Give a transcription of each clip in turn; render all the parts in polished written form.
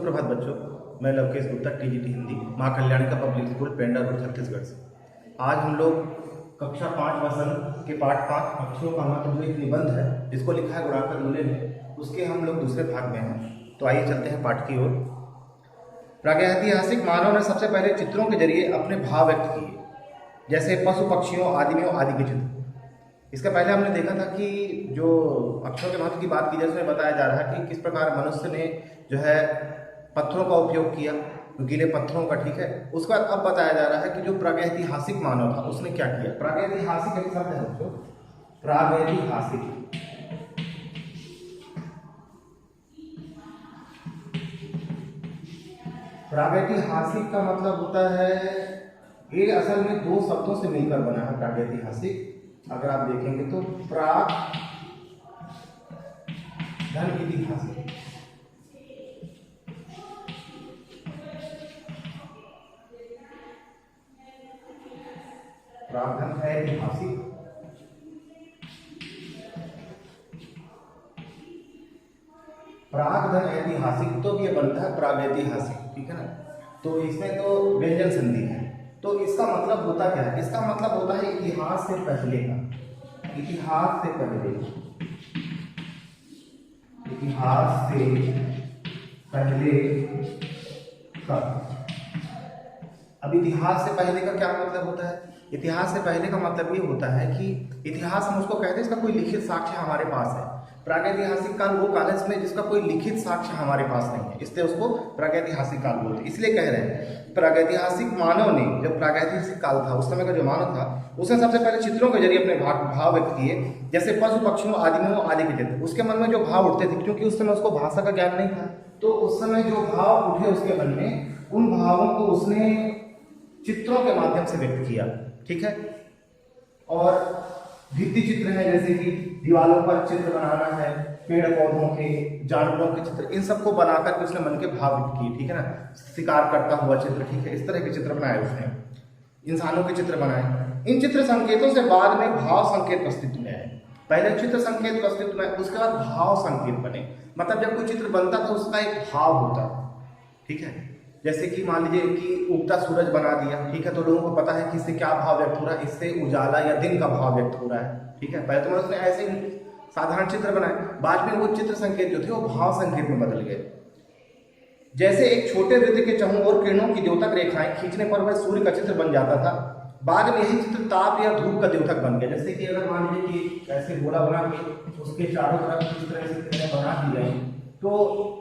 सुप्रभात बच्चों, मैं लवकेश गुप्ता टीजीटी हिंदी माँ कल्याणी का पब्लिक स्कूल पेंडा रोड छत्तीसगढ़ से। आज हम लोग कक्षा 5 वसंत के पाठ 5 अक्षरों का महत्व जो एक निबंध है जिसको लिखा है गुणाकर मूल्य ने, उसके हम लोग दूसरे भाग में हैं। तो आइए चलते हैं पाठ की ओर। प्रागैतिहासिक मानव ने सबसे पहले चित्रों के जरिए अपने भाव व्यक्त किए, जैसे पशु पक्षियों आदमियों आदि के चित्र। इसके पहले हमने देखा था कि जो अक्षरों के महत्व की बात की जाए उसमें बताया जा रहा है कि किस प्रकार मनुष्य ने जो है पत्थरों का उपयोग किया, गीले पत्थरों का, ठीक है। उसके बाद अब बताया जा रहा है कि जो प्रागैतिहासिक मानव था उसने क्या किया। प्रागैतिहासिक एक शब्द है दोस्तों, प्रागैतिहासिक। प्रागैतिहासिक का मतलब होता है, ये असल में दो शब्दों से मिलकर बना है प्रागैतिहासिक। अगर आप देखेंगे तो प्राग धन ऐतिहासिक, प्रागधन ऐतिहासिक, प्रागधन ऐतिहासिक, तो ये बनता है प्रागैतिहासिक, ठीक है ना। तो इसमें तो व्यंजन संधि है। तो इसका मतलब होता क्या है? इसका मतलब होता है इतिहास से पहले का, इतिहास से पहले, इतिहास से पहले का। अब इतिहास से पहले का क्या मतलब होता है? इतिहास से पहले का मतलब ये होता है कि इतिहास हम उसको कहते हैं इसका कोई लिखित साक्ष्य हमारे पास है। प्रागैतिहासिक काल वो काल है जिसमें जिसका कोई लिखित साक्ष्य हमारे पास नहीं है, इसलिए उसको प्रागैतिहासिक काल बोलते हैं। इसलिए कह रहे हैं प्रागैतिहासिक मानव ने, जब प्रागैतिहासिक काल था उस समय का जो मानव था उसने सबसे पहले चित्रों के जरिए अपने भाव व्यक्त किए, जैसे पशु पक्षियों आदमियों आदि के चित्र। उसके मन में जो भाव उठते थे, क्योंकि उस समय उसको भाषा का ज्ञान नहीं था, तो उस समय जो भाव उठे उसके मन में, उन भावों को उसने चित्रों के माध्यम से व्यक्त किया, ठीक है। और भित्ति चित्र है, जैसे कि दीवारों पर चित्र बनाना है, पेड़ पौधों के, जानवरों के चित्र, इन सबको बनाकर उसने मन के भाव व्यक्त किए, ठीक है ना। शिकार करता हुआ चित्र, ठीक है, इस तरह के चित्र बनाए उसने, इंसानों के चित्र बनाए। इन चित्र संकेतों से बाद में भाव संकेत अस्तित्व में आए। पहले चित्र संकेत अस्तित्व में, उसके बाद भाव संकेत बने। मतलब जब कोई चित्र बनता था उसका एक भाव होता, ठीक है। जैसे कि मान लीजिए कि उगता सूरज बना दिया, ठीक है, तो लोगों को पता है कि इससे क्या भाव व्यक्त हो रहा है, इससे उजाला या दिन का भाव व्यक्त हो रहा है, ठीक है। पहले तो उसने ऐसे ही साधारण चित्र बनाए, बाद में वो चित्र संकेत जो थे वो भाव संकेत में बदल गए। जैसे एक छोटे वृत्त के चारों ओर किरणों की द्योतक रेखाएं खींचने पर वह सूर्य का चित्र बन जाता था। बाद में यही चित्र ताप या धूप का द्योतक बन गया। जैसे कि अगर मान लीजिए कि ऐसे गोला बना के उसके चारों तरफ इस तरह से बना दिया, तो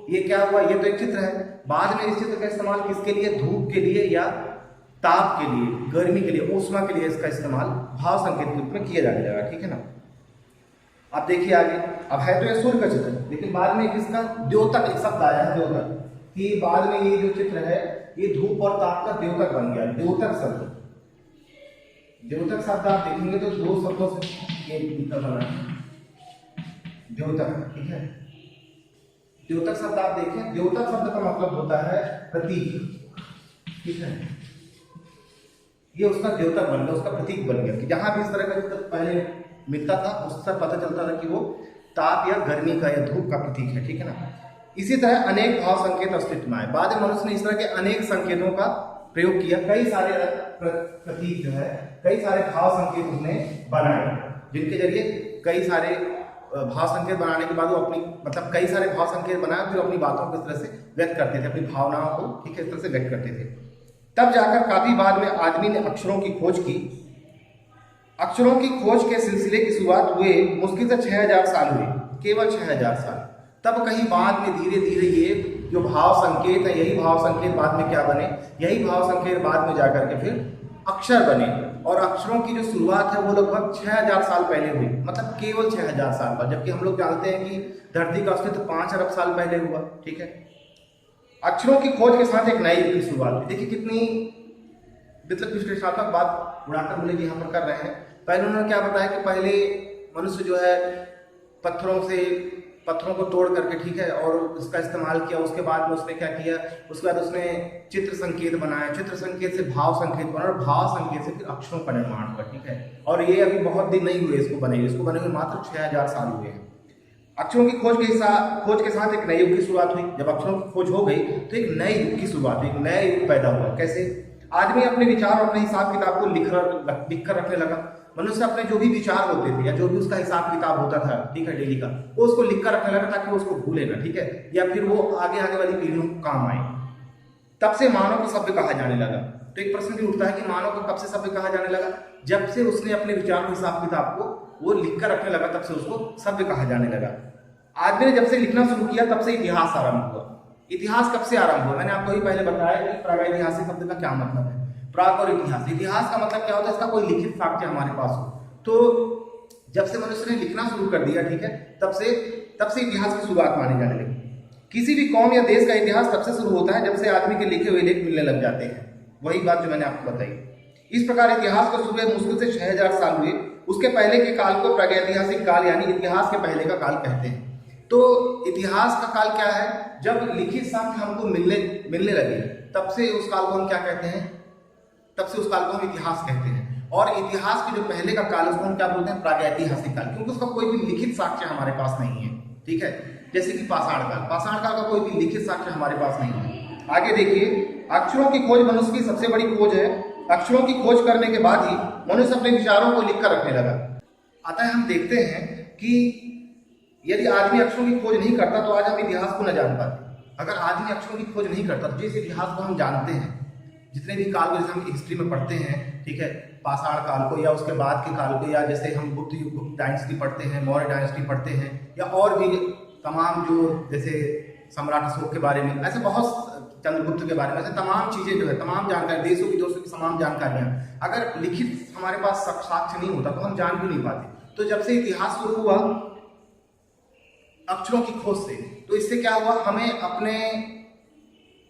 ये क्या हुआ, ये तो एक चित्र है। बाद में इस चित्र का इस्तेमाल किसके लिए? धूप के लिए या ताप के लिए, गर्मी के लिए, ऊष्मा के लिए इसका इस्तेमाल भाव संकेत के रूप में किया जाने लगा, ठीक है ना। अब देखिए आगे, अब है तो ये सूर्य का चित्र, लेकिन बाद में किसका? द्योतक, एक शब्द आया है द्योतक, कि बाद में ये जो चित्र है ये धूप और ताप का द्योतक बन गया। द्योतक शब्द, द्योतक शब्द आप देखेंगे तो दो शब्दों से ये बना है, द्योतक, ठीक है। द्योतक शब्द आप देखें, द्योतक शब्द का मतलब होता है प्रतीक, ठीक है। ये उसका द्योतक बन गया, उसका प्रतीक बन गया, कि जहां भी इस तरह का चित्र पहले मिलता था उससे पता चलता था कि वो ताप या गर्मी का या धूप का प्रतीक है, ठीक है ना। इसी तरह अनेक भाव संकेत अस्तित्व में आए। बाद में मनुष्य ने इस तरह के अनेक संकेतों का प्रयोग किया, कई सारे प्रतीक जो है, कई सारे भाव संकेत उसने बनाए, जिनके जरिए कई सारे भाव संकेत बनाने के बाद वो अपनी, मतलब कई सारे भाव संकेत बनाए, फिर अपनी बातों को इस तरह से व्यक्त करते थे, अपनी भावनाओं को, ठीक है, इस तरह से व्यक्त करते थे। तब जाकर काफी बाद में आदमी ने अक्षरों की खोज की। अक्षरों की खोज के सिलसिले की शुरुआत हुए मुश्किल से 6000 साल हुए, केवल 6000 साल। तब कहीं बाद में धीरे धीरे ये जो भाव संकेत है, यही भाव संकेत बाद में क्या बने, यही भाव संकेत बाद में जाकर के फिर अक्षर बने। और अक्षरों की जो शुरुआत है वो लगभग 6000 साल पहले हुई, मतलब केवल 6000 साल बाद, जबकि हम लोग जानते हैं कि धरती का अस्तित्व 5 अरब साल पहले हुआ, ठीक है। अक्षरों की खोज के साथ एक नई युग की शुरुआत हुई। देखिए कितनी मतलब विश्लेषणात्मक बात गुणाकर मूल्य जी यहाँ पर कर रहे हैं। पहले उन्होंने क्या बताया कि पहले मनुष्य जो है पत्थरों को तोड़ करके, ठीक है, और उसका इस्तेमाल किया। उसके बाद में उसने क्या किया, उसके बाद उसने चित्र संकेत बनाया, चित्र संकेत से भाव संकेत बना, और भाव संकेत से फिर अक्षरों का निर्माण हुआ, ठीक है। और ये अभी बहुत दिन नहीं हुए इसको बने हुए मात्र 6000 साल हुए हैं। अक्षरों की खोज के साथ एक नए युग की शुरुआत हुई। जब अक्षरों की खोज हो गई तो एक नए युग की शुरुआत हुई, एक नया युग पैदा हुआ। कैसे? आदमी अपने विचार और अपने हिसाब किताब को लिख कर रखने लगा। मनुष्य अपने जो भी विचार होते थे या जो भी उसका हिसाब किताब होता था, ठीक है, डेली का, वो उसको लिख कर रखने लगा ताकि वो उसको भूले ना, ठीक है, या फिर वो आगे आने वाली पीढ़ियों को काम आए। तब से मानव को सभ्य कहा जाने लगा। तो एक प्रश्न भी उठता है कि मानव को कब से सभ्य कहा जाने लगा? जब से उसने अपने विचार और हिसाब किताब को वो लिख कर रखने लगा, तब से उसको सभ्य कहा जाने लगा। आदमी ने जब से लिखना शुरू किया तब से इतिहास आरंभ हुआ। इतिहास कब से आरंभ हुआ? मैंने आपको ही पहले बताया कि प्रागैतिहासिक शब्द का क्या मतलब है। प्राग और इतिहास, इतिहास का मतलब क्या होता है? इसका कोई लिखित साक्ष्य हमारे पास हो। तो जब से मनुष्य ने लिखना शुरू कर दिया, ठीक है, तब से इतिहास की शुरुआत मानी जाने लगी। किसी भी कौम या देश का इतिहास तब से शुरू होता है जब से आदमी के लिखे हुए लेख मिलने लग जाते हैं। वही बात जो मैंने आपको बताई। इस प्रकार इतिहास को शुरू मुश्किल से 6000 साल हुए। उसके पहले के काल को प्रागैतिहासिक काल यानी इतिहास के पहले का काल कहते हैं। तो इतिहास का काल क्या है? जब लिखित साक्ष्य हमको मिलने लगे, तब से उस काल को हम क्या कहते हैं? तब से उस काल को हम इतिहास कहते हैं। और इतिहास के जो पहले का काल उसको हम क्या बोलते हैं? प्रागैतिहासिक काल, क्योंकि उसका कोई भी लिखित साक्ष्य हमारे पास नहीं है, ठीक है। जैसे कि पाषाण काल का कोई भी लिखित साक्ष्य हमारे पास नहीं है। आगे देखिए, अक्षरों की खोज मनुष्य की सबसे बड़ी खोज है। अक्षरों की खोज करने के बाद ही मनुष्य अपने विचारों को लिखकर रखने लगा। अतः हम देखते हैं कि यदि आदमी अक्षरों की खोज नहीं करता तो आज हम इतिहास को न जान पाते। अगर आदमी अक्षरों की खोज नहीं करता तो जिस इतिहास को हम जानते हैं, जितने भी काल को जैसे हम हिस्ट्री में पढ़ते हैं, ठीक है, पाषाण काल को या उसके बाद के काल को, या जैसे हम गुप्त डायनेस्टी पढ़ते हैं, मौर्य डायनेस्टी पढ़ते हैं, या और भी तमाम जो जैसे सम्राट अशोक के बारे में, ऐसे बहुत चंद्रगुप्त के बारे में, ऐसे तमाम चीजें जो है, तमाम जानकारी, देशों की तमाम जानकारियां अगर लिखित हमारे पास साक्ष्य नहीं होता तो हम जान भी नहीं पाते। तो जब से इतिहास शुरू हुआ अक्षरों की खोज से, तो इससे क्या हुआ? हमें अपने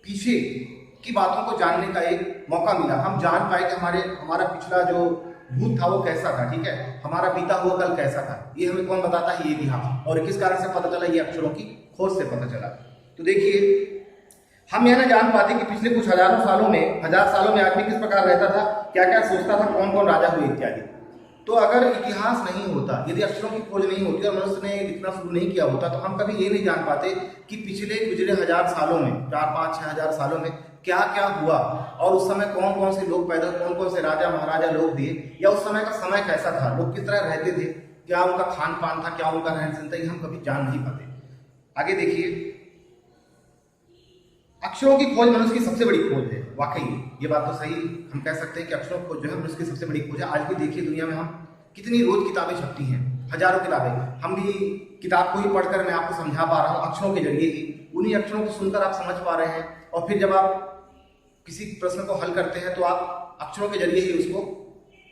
पीछे की बातों को जानने का एक मौका मिला। हम जान पाए कि हमारा पिछला जो भूत था वो कैसा था, ठीक है, हमारा बीता हुआ कल कैसा था। ये हमें कौन बताता है? ये इतिहास। और किस कारण से पता चला? ये अक्षरों की खोज से पता चला। तो देखिए, हम यह ना जान पाते कि पिछले कुछ हजार सालों में आदमी किस प्रकार रहता था, क्या क्या सोचता था, कौन कौन राजा हुए इत्यादि। तो अगर इतिहास नहीं होता, यदि अक्षरों की खोज नहीं होती और मनुष्य ने लिखना शुरू नहीं किया होता, तो हम कभी ये नहीं जान पाते कि पिछले 1000 सालों में, 4-5-6 हजार सालों में क्या क्या हुआ, और उस समय कौन कौन से लोग पैदा, कौन कौन से राजा महाराजा लोग थे, या उस समय का समय कैसा था, लोग किस तरह रहते थे, क्या उनका खान पान था, क्या उनका रहन सहन था, ये हम कभी जान नहीं पाते। आगे देखिए, अक्षरों की खोज मनुष्य की सबसे बड़ी खोज है। वाकई ये बात तो सही हम कह सकते हैं कि अक्षरों की खोज जो है मनुष्य की सबसे बड़ी खोज है। आज भी देखिए दुनिया में हम कितनी रोज किताबें छपती हैं, हजारों किताबें। हम भी किताब को ही पढ़कर मैं आपको समझा पा रहा हूँ अक्षरों के जरिए ही, उन्हीं अक्षरों को सुनकर आप समझ पा रहे हैं, और फिर जब आप किसी प्रश्न को हल करते हैं तो आप अक्षरों के जरिए ही उसको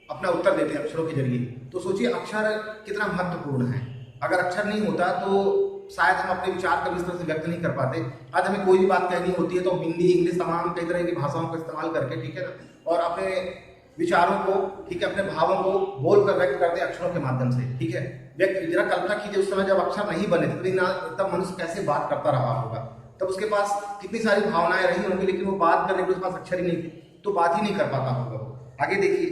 अपना उत्तर देते हैं, अक्षरों के जरिए। तो सोचिए अक्षर कितना महत्वपूर्ण है। अगर अक्षर नहीं होता तो शायद हम अपने विचार कभी इस तरह से व्यक्त नहीं कर पाते। आज हमें कोई भी बात कहनी होती है तो हिंदी, इंग्लिश, तमाम कई तरह की भाषाओं का इस्तेमाल करके, ठीक है ना, और अपने विचारों को, ठीक है, अपने भावों को बोलकर व्यक्त करते हैं अक्षरों के माध्यम से, ठीक है। व्यक्ति, जरा कल्पना कीजिए उस समय जब अक्षर नहीं बने थे तब मनुष्य कैसे बात करता रहा होगा। तब उसके पास कितनी सारी भावनाएं रही होंगी, लेकिन वो बात करने के उसके पास अक्षर ही नहीं थे, तो बात ही नहीं कर पाता होगा वो। आगे देखिए,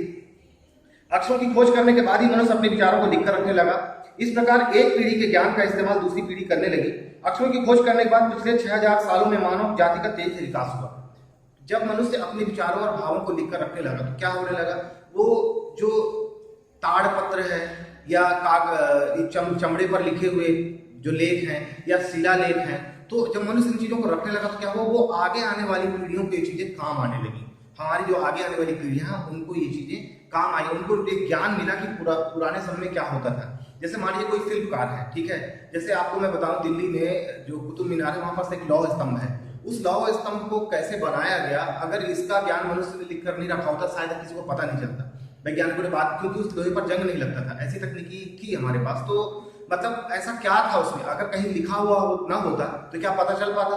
अक्षरों की खोज करने के बाद ही मनुष्य अपने विचारों को लिखकर रखने लगा। इस प्रकार एक पीढ़ी के ज्ञान का इस्तेमाल दूसरी पीढ़ी करने लगी। अक्षरों की खोज करने के बाद पिछले 6000 सालों में मानव जाति का तेज से विकास हुआ। जब मनुष्य अपने विचारों और भावों को लिखकर रखने लगा तो क्या होने लगा? वो जो ताड़पत्र है या चमड़े पर लिखे हुए जो लेख हैं या शिलालेख हैं, तो जब मनुष्य इन चीजों को रखने लगा तो क्या हुआ? वो आगे आने वाली पीढ़ियों को ये चीजें काम आने लगी। हमारी जो आगे आने वाली पीढ़ियां, उनको ये चीजें काम आई, उनको एक ज्ञान मिला कि पुराने समय में क्या होता था। जैसे मान लीजिए कोई शिल्पकार है, ठीक है, जैसे आपको मैं बताऊं दिल्ली में जो कुतुब मीनार है, वहां पास एक लौह स्तंभ है। उस लौह स्तंभ को कैसे बनाया गया, अगर इसका ज्ञान मनुष्य ने लिखकर नहीं रखा होता शायद किसी को पता नहीं चलता। वैज्ञानिकों ने बात, क्योंकि उस लोहे पर जंग नहीं लगता था, ऐसी तकनीकी थी हमारे पास। तो मतलब ऐसा क्या था उसमें, अगर कहीं लिखा हुआ ना होता तो क्या पता चल पाता?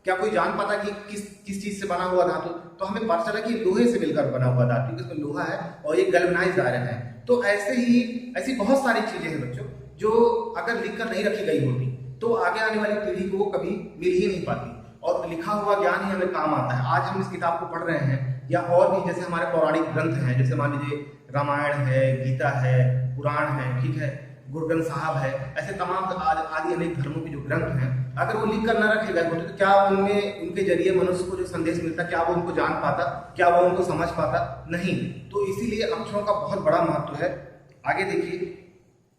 क्या कोई जान पाता कि किस चीज से बना हुआ धातु? तो हमें पता चला कि लोहे से मिलकर बना हुआ धातु, क्योंकि इसमें लोहा है और ये गैल्वेनाइज्ड आयरन है। तो ऐसी बहुत सारी चीजें हैं बच्चों, जो अगर लिखकर नहीं रखी गई होती तो आगे आने वाली पीढ़ी को कभी मिल ही नहीं पाती, और लिखा हुआ ज्ञान ही हमें काम आता है। आज हम इस किताब को पढ़ रहे हैं, या और भी जैसे हमारे पौराणिक ग्रंथ हैं, जैसे मान लीजिए रामायण है, गीता है, पुराण है, ठीक है, गुरु ग्रंथ साहब है, ऐसे तमाम आदि अनेक धर्मों के जो ग्रंथ हैं, अगर वो लिख कर न रखे गए होते तो क्या उनमें उनके जरिए मनुष्य को जो संदेश मिलता, क्या वो उनको जान पाता, क्या वो उनको समझ पाता? नहीं। तो इसीलिए अक्षरों का बहुत बड़ा महत्व है। आगे देखिए,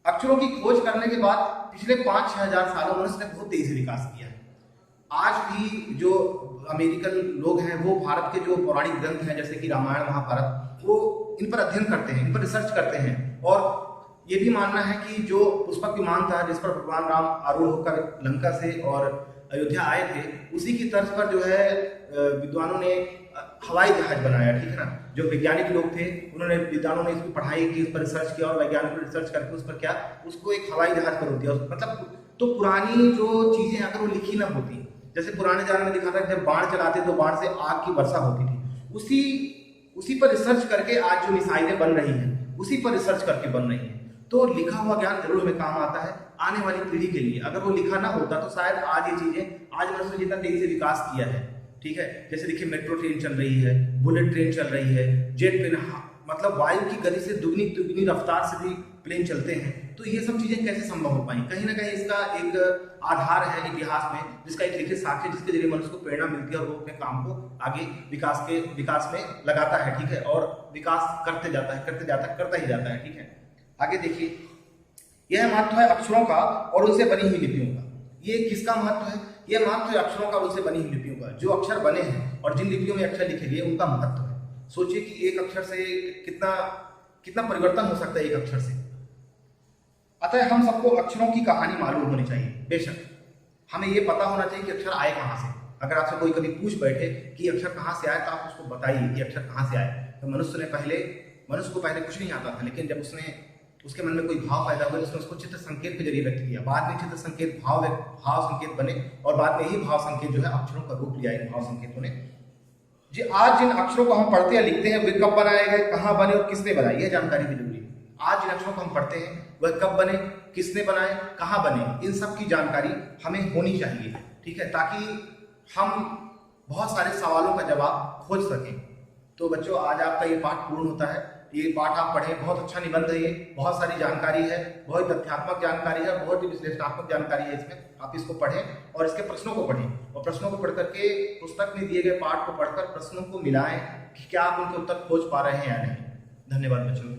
अक्षरों की खोज करने के बाद पिछले 5-6 हजार सालों में मनुष्य ने बहुत तेजी से विकास किया है। आज भी जो अमेरिकन लोग हैं वो भारत के जो पौराणिक ग्रंथ हैं जैसे कि रामायण महाभारत, वो इन पर अध्ययन करते हैं, इन पर रिसर्च करते हैं, और ये भी मानना है कि जो पुष्पक विमान था जिस पर भगवान राम आरूढ़ होकर लंका से और अयोध्या आए थे, उसी की तर्ज पर जो है विद्वानों ने हवाई जहाज बनाया, ठीक है ना। जो वैज्ञानिक लोग थे उन्होंने, विद्वानों ने इसकी पढ़ाई की, इस पर रिसर्च किया, और वैज्ञानिकों ने रिसर्च करके उस पर क्या, उसको एक हवाई जहाज पर दिया। मतलब तो पुरानी जो चीजें अगर वो लिखी ना होती, जैसे पुराने जमाने में दिखा था जब बाढ़ चलाते तो बाढ़ से आग की वर्षा होती थी, उसी पर रिसर्च करके आज जो मिसाइलें बन रही हैं उसी पर रिसर्च करके बन रही हैं। तो लिखा हुआ ज्ञान जरूर हमें काम आता है आने वाली पीढ़ी के लिए। अगर वो लिखा ना होता तो शायद आज ये चीजें, आज मनुष्य जितना तेजी से विकास किया है, ठीक है, जैसे देखिए मेट्रो ट्रेन चल रही है, बुलेट ट्रेन चल रही है, जेट ट्रेन, मतलब वायु की गति से दुगनी रफ्तार से भी प्लेन चलते हैं, तो ये सब चीजें कैसे संभव हो पाई? कहीं ना कहीं इसका एक आधार है इतिहास में, जिसका एक लिखित साक्ष्य, जिसके जरिए मनुष्य को प्रेरणा मिलती है और वो अपने काम को आगे विकास में लगाता है, ठीक है, और विकास करता ही जाता है, ठीक है। आगे देखिए, यह महत्व है अक्षरों का और उनसे बनी हुई लिपियों का। ये किसका महत्व है? यह महत्व है अक्षरों का और उनसे बनी हुई लिपियों का। जो अक्षर बने हैं और जिन लिपियों में अक्षर लिखे गए उनका महत्व है। सोचिए कि एक अक्षर से कितना परिवर्तन हो सकता है एक अक्षर से। अतः हम सबको अक्षरों की कहानी मालूम होनी चाहिए। बेशक हमें यह पता होना चाहिए कि अक्षर आए कहाँ से। अगर आपसे कोई कभी पूछ बैठे कि अक्षर कहाँ से आए, तो आप उसको बताइए कि अक्षर कहाँ से आए। तो मनुष्य को पहले कुछ नहीं आता था, लेकिन जब उसके मन में कोई भाव पैदा हुआ, उसने उसको चित्र संकेत के जरिए व्यक्त किया। बाद में चित्र संकेत भाव संकेत बने, और बाद में ही भाव संकेत जो है अक्षरों का रूप लिया इन भाव संकेतों ने। जी, आज जिन अक्षरों को हम पढ़ते या लिखते हैं वे कब बनाए गए, कहाँ बने और किसने बनाए, यह जानकारी भी जरूरी है। आज जिन अक्षरों को हम पढ़ते हैं वह कब बने, किसने बनाए, कहाँ बने, इन सब की जानकारी हमें होनी चाहिए, ठीक है, ताकि हम बहुत सारे सवालों का जवाब खोज सकें। तो बच्चों, आज आपका ये पाठ पूर्ण होता है। ये पाठ आप पढ़ें, बहुत अच्छा निबंध है, ये बहुत सारी जानकारी है, बहुत तथ्यात्मक जानकारी है, बहुत ही विश्लेषणात्मक जानकारी है इसमें। आप इसको पढ़ें और इसके प्रश्नों को पढ़ें, और प्रश्नों को पढ़ करके पुस्तक में दिए गए पाठ को पढ़कर प्रश्नों को मिलाएं कि क्या आप उनके उत्तर खोज पा रहे हैं या नहीं। धन्यवाद बच्चों।